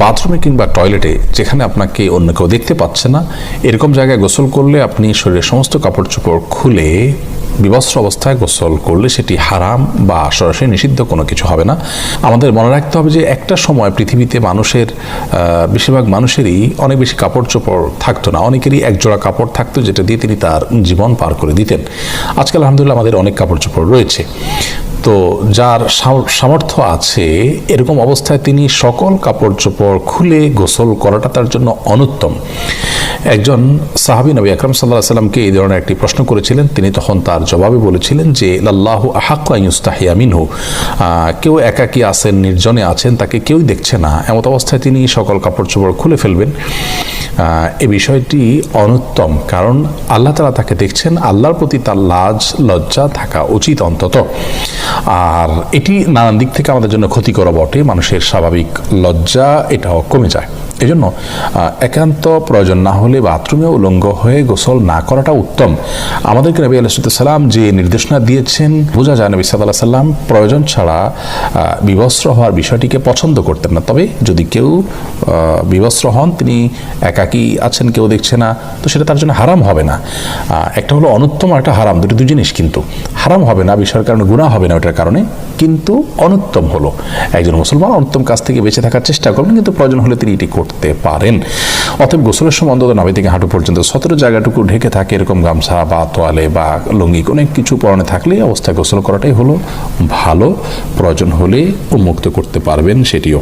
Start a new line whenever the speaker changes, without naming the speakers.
বাথরুমে কিংবা টয়লেটে যেখানে আপনাকে অন্য কেউ দেখতে পাচ্ছে না এরকম জায়গায় গোসল করলে আপনি শরীরের সমস্ত কাপড় চোপড় খুলে বিবস্ত্র অবস্থায় গোসল করলে সেটি হারাম বা সরাসরি নিষিদ্ধ কোনো কিছু হবে না। আমাদের মনে রাখতে হবে যে একটা সময় পৃথিবীতে মানুষের বেশিরভাগ মানুষেরই অনেক বেশি কাপড় চোপড় থাকতো না, অনেকেরই একজোড়া কাপড় থাকতো যেটা দিয়ে তিনি তার জীবন পার করে দিতেন। আজকাল আলহামদুলিল্লাহ আমাদের অনেক কাপড় চোপড় রয়েছে। তো যার সামর্থ্য আছে এরকম অবস্থায় তিনি সকল কাপড় চোপড় খুলে গোসল করাটা তার জন্য অনুত্তম। একজন সাহাবী নবী আকরাম সাল্লাল্লাহু আলাইহি সাল্লামকে এই ধরনের একটি প্রশ্ন করেছিলেন, তিনি তখন তার জবাবে বলেছিলেন যে লাল্লাহু আহাক্কু আন ইউস্তাহিয়া মিনহু, কেউ একাকী আছেন, নির্জনে আছেন, তাকে কেউই দেখছে না, এমত অবস্থায় তিনি সকল কাপড় চোপড় খুলে ফেলবেন। এই বিষয়টি অনুত্তম, কারণ আল্লাহ তাআলা তাকে দেখছেন, আল্লাহর প্রতি তার লাজ লজ্জা থাকা উচিত অন্তত। আর এটি নানান দিক থেকে আমাদের জন্য ক্ষতিকর বটে, মানুষের স্বাভাবিক লজ্জা এটাও কমে যায়। এই জন্য একান্ত প্রয়োজন না হলে বাথরুমে উলঙ্গ হয়ে গোসল না করাটা উত্তম। আমাদেরকে নবী আলাইহিস সালাম যে নির্দেশনা দিয়েছেন, বোঝা যায় নবী সাল্লাল্লাহু আলাইহি সাল্লাম প্রয়োজন ছাড়া বিবস্ত্র হওয়ার বিষয়টিকে পছন্দ করতেন না। তবে যদি কেউ বিবস্ত্র হন, তিনি একাকী আছেন, কেউ দেখছে না, তো সেটা তার জন্য হারাম হবে না। একটা হলো অনুত্তম আর একটা হারাম, দুই জিনিস। কিন্তু হারাম হবে না বিষয়ের কারণে, গুনাহ হবে না ওটার কারণে, কিন্তু অনুত্তম হলো একজন মুসলমান অনুত্তম কাজ থেকে বেঁচে থাকার চেষ্টা করবেন, কিন্তু প্রয়োজন হলে তিনি এটি করতে পারেন। অতএব গোসলের সময় অন্তত নাভি থেকে হাঁটু পর্যন্ত সতেরো জায়গাটুকু ঢেকে থাকে এরকম গামছা বা তোয়ালে বা লুঙ্গি অনেক কিছু পরনে থাকলে অবস্থায় গোসল করাটাই হলো ভালো। প্রয়োজন হলে উন্মুক্ত করতে পারবেন সেটিও।